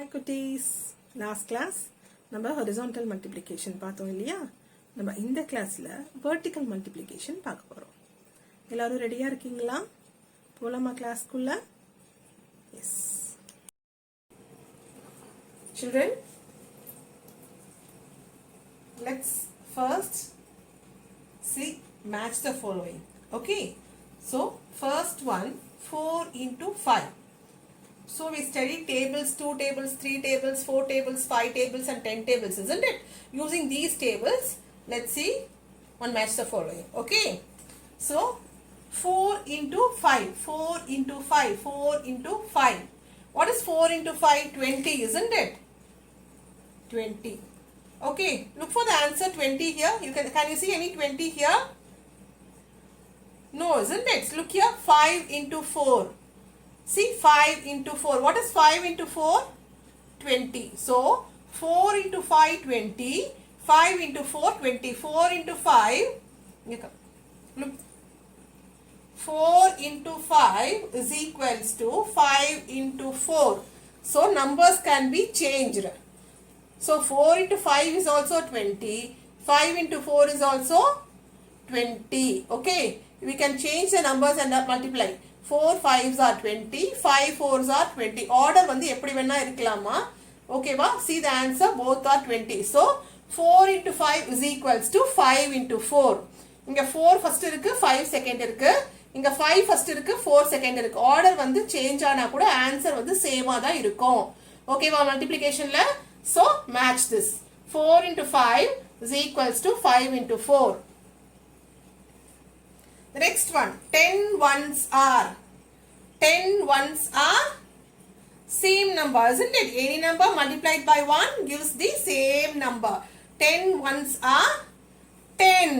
Hi cuties. Last class நம்ம horizontal multiplication பார்த்தோம் இல்லையா? நம்ம இந்த கிளாஸ்ல vertical multiplication பார்க்க போறோம். எல்லாரும் ரெடியா இருக்கீங்களா? போலாமா கிளாஸ்க்குள்ள? Yes. Children, let's first see match the following. Okay? So, first one 4 into 5. So we studied tables, 2 tables, 3 tables, 4 tables, 5 tables and 10 tables, isn't it? Using these tables, let's see one match the following. Okay. So 4 into 5, 4 into 5, 4 into 5. What is 4 into 5? 20, isn't it? 20. Okay. Look for the answer 20 here. Can you see any 20 here? No, isn't it? Look here. 5 into 4. See 5 into 4. What is 5 into 4? 20. So 4 into 5 20. 5 into 4 20. 4 into 5. Look. 4 into 5 is equals to 5 into 4. So numbers can be changed. So 4 into 5 is also 20. 5 into 4 is also 20. Okay. We can change the numbers and multiply. 4 5s are 20, 5 4s are 20. Order வந்து எப்படி வேணா இருக்கலாமா? ஓகேவா? See the answer, both are 20. So 4 into 5 is equals to 5 into 4. இங்க 4 first இருக்கு, 5 second இருக்கு. இங்க 5 first இருக்கு, 4 second இருக்கு. Order வந்து change ஆனா கூட answer வந்து same ஆ தான் இருக்கும். ஓகேவா multiplicationல? So match this. 4 into 5 is equals to 5 into 4. The next one, 10 ones are. 10 ones are same number, isn't it? Any number multiplied by 1 gives the same number. 10 ones are 10.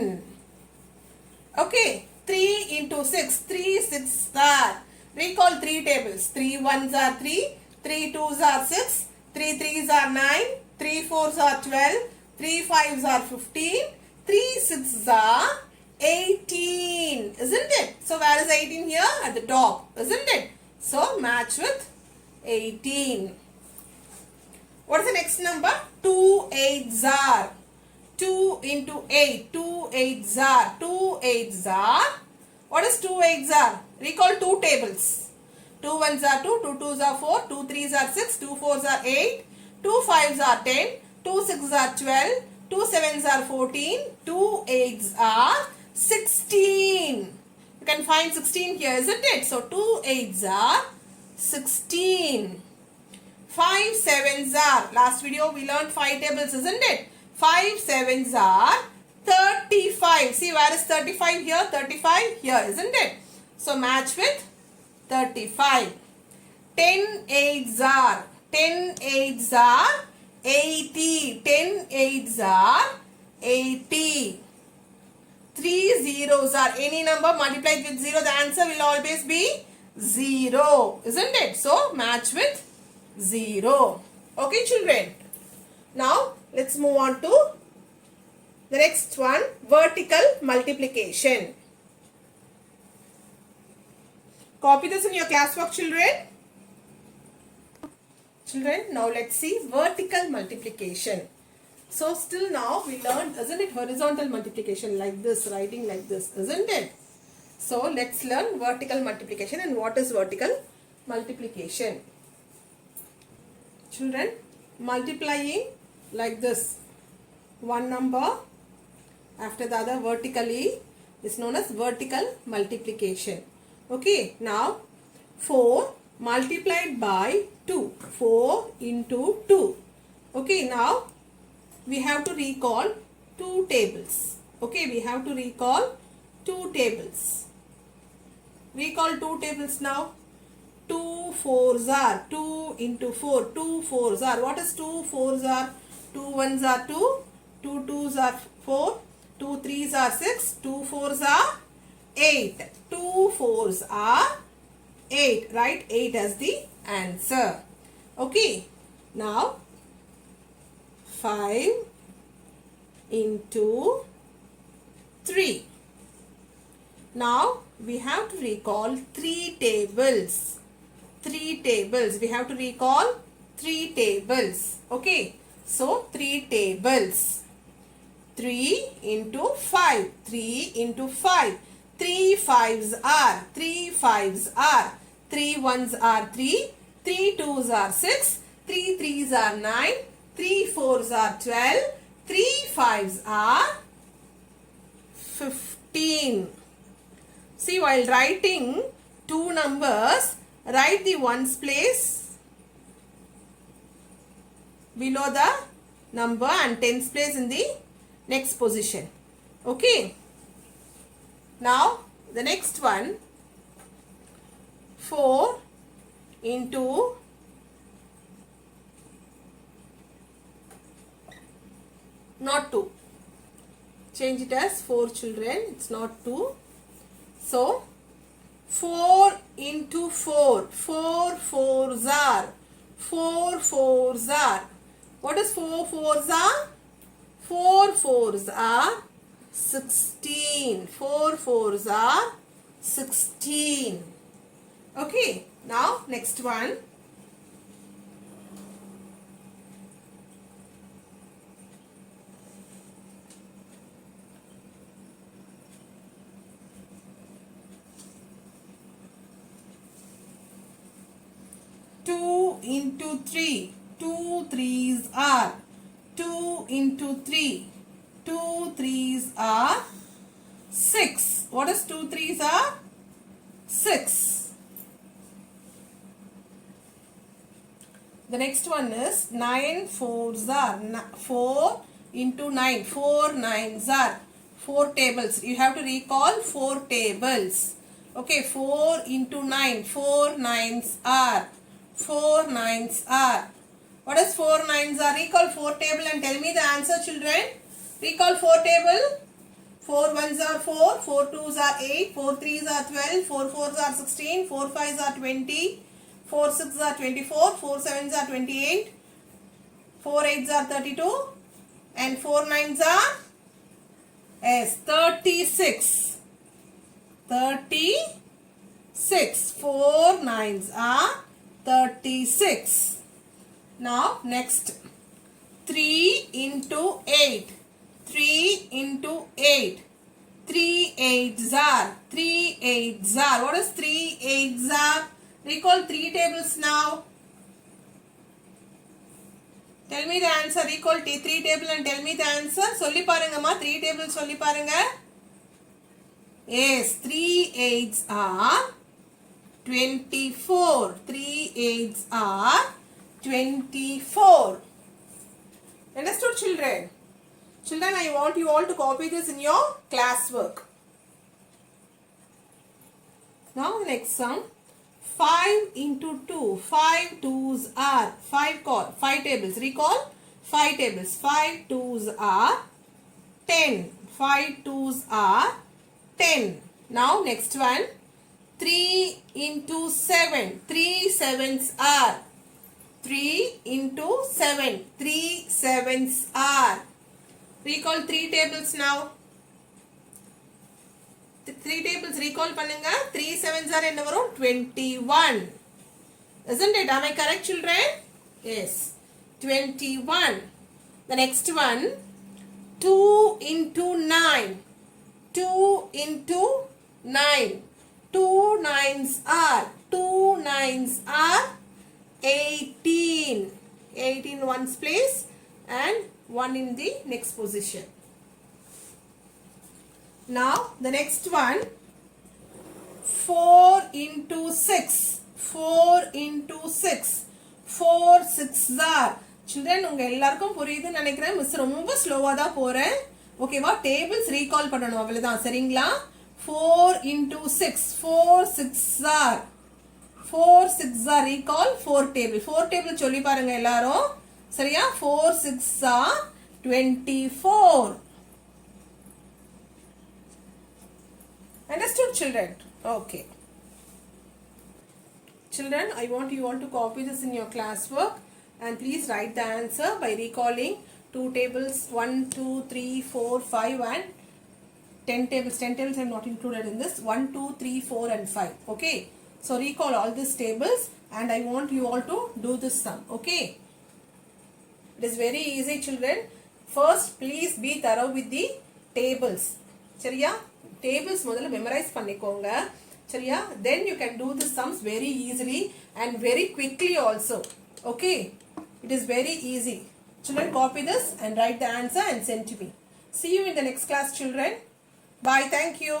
Okay, 3 into 6, 3 6 are. Recall 3 tables. 3 ones are 3, 3 twos are 6, 3 threes are 9, 3 fours are 12, 3 fives are 15, 3 sixes are 18, isn't it? So where is 18 here? At the top, isn't it? So match with 18. What is the next number? 2 8s are. 2 into 8. 2 8s are. 2 8s are. What is 2 8s are? Recall 2 tables. 2 1s are 2, 2 2s are 4, 2 3s are 6, 2 4s are 8, 2 5s are 10, 2 6s are 12, 2 7s are 14, 2 8s are 16. You can find 16 here, isn't it? So 2 8s are 16. 5 7s are. Last video we learned 5 tables, isn't it? 5 7s are 35. See where is 35 here? 35 here, isn't it? So match with 35. 10 8s are. 10 8s are 80. 10 8s are 80. 3 zeros are. Any number multiplied with 0, the answer will always be 0, isn't it? So match with 0. Okay children. Now let's move on to the next one, vertical multiplication. Copy this in your classwork children. Children, now let's see vertical multiplication. So still now we learned, isn't it, horizontal multiplication like this, writing like this, isn't it? So let's learn vertical multiplication and what is vertical multiplication. Children, multiplying like this, one number after the other vertically is known as vertical multiplication. Okay, now 4 multiplied by 2, 4 into 2. Okay, now we have to recall 2 tables. Okay, we have to recall 2 tables. Recall 2 tables now. 2 4s are. 2 into 4. 2 4s are. What is 2 4s are? 2 1s are 2. 2 2s are 4. 2 3s are 6. 2 4s are 8. 2 4s are 8. Write 8 as the answer. Okay. Now 5 into 3. Now we have to recall 3 tables. 3 tables. We have to recall 3 tables. Okay. So 3 tables. 3 into 5. 3 into 5. 3 fives are. 3 fives are. 3 ones are 3. 3 twos are 6. 3 threes are 9. 3 fours are 12. 3 fives are 15. See, while writing two numbers, write the ones place below the number and tens place in the next position. Okay. Now, the next one, 4 into not 2. Change it as 4 children. It's not 2. So, 4 into 4. 4 fours are. 4 fours are. What is 4 fours are? 4 fours are 16. 4 fours are 16. Okay. Now, next one. Into 3. 2 threes are. 2 into 3. 2 threes are 6. What is 2 threes are? 6. The next one is 9 fours are. 4 into 9. 4 nines are. 4 tables. You have to recall 4 tables. Okay, 4 into 9. 4 nines are. 4 nines are. What is 4 nines are? Recall 4 table and tell me the answer, children. Recall 4 table. 4 ones are 4. 4 twos are 8. 4 threes are 12. 4 fours are 16. 4 fives are 20. 4 sixes are 24. 4 sevens are 28. 4 eights are 32. And 4 nines are 36. 36. 4 nines are 36. Now next, 3 into 8. 3 into 8. 3 eights are. 3 eights are. What is 3 eights are? Recall 3 tables now. Tell me the answer. Recall 3 table and tell me the answer. Solli parunga ma, 3 tables solli parunga. Yes, 3 eights are 24. 3 eights are 24. Understood, children? Children, I want you all to copy this in your classwork. Now, next sum. 5 into 2. 5 twos are. 5 tables. Recall 5 tables. 5 twos are 10. 5 twos are 10. Now, next one. 3 into 7. 3 sevens are. 3 into 7. 3 sevens are. Recall 3 tables now. 3 tables recall pannunga. 3 sevens are enna varum? 21. Isn't it? Am I correct, children? Yes. 21. The next one. 2 into 9. 2 into 9. 2 nines are. 2 nines are 18. 18 ones place and 1 in the next position. Now the next one, 4 into 6. 4 into 6. 4 6s are. Children, உங்க எல்லாருக்கும் புரியுதுன்னு நினைக்கிறேன். Miss ரொம்ப ஸ்லோவா தான் போறேன். ஓகேவா? Tables recall பண்ணணும், அவ்வளவுதான். சரிங்களா? 4 into 6. 4 6s are. 4 6s are. Recall 4 table. 4 table சொல்லி பாருங்க எல்லாரும். சரியா? 4 6s are 24. Understood, children? Okay. Children, I want you all to copy this in your classwork and please write the answer by recalling 2 tables, 1, 2, 3, 4, 5 and 10 tables. 10 tables I am not included in this. 1, 2, 3, 4 and 5. Okay. So recall all these tables and I want you all to do this sum. Okay, it is very easy children. First please be thorough with the tables. சரியா? tables முதல்ல memorize பண்ணிக்கோங்க. சரியா? then you can do the sums very easily and very quickly also. Okay, it is very easy. Children, copy this and write the answer and send to me. See you in the next class children. Bye. Thank you.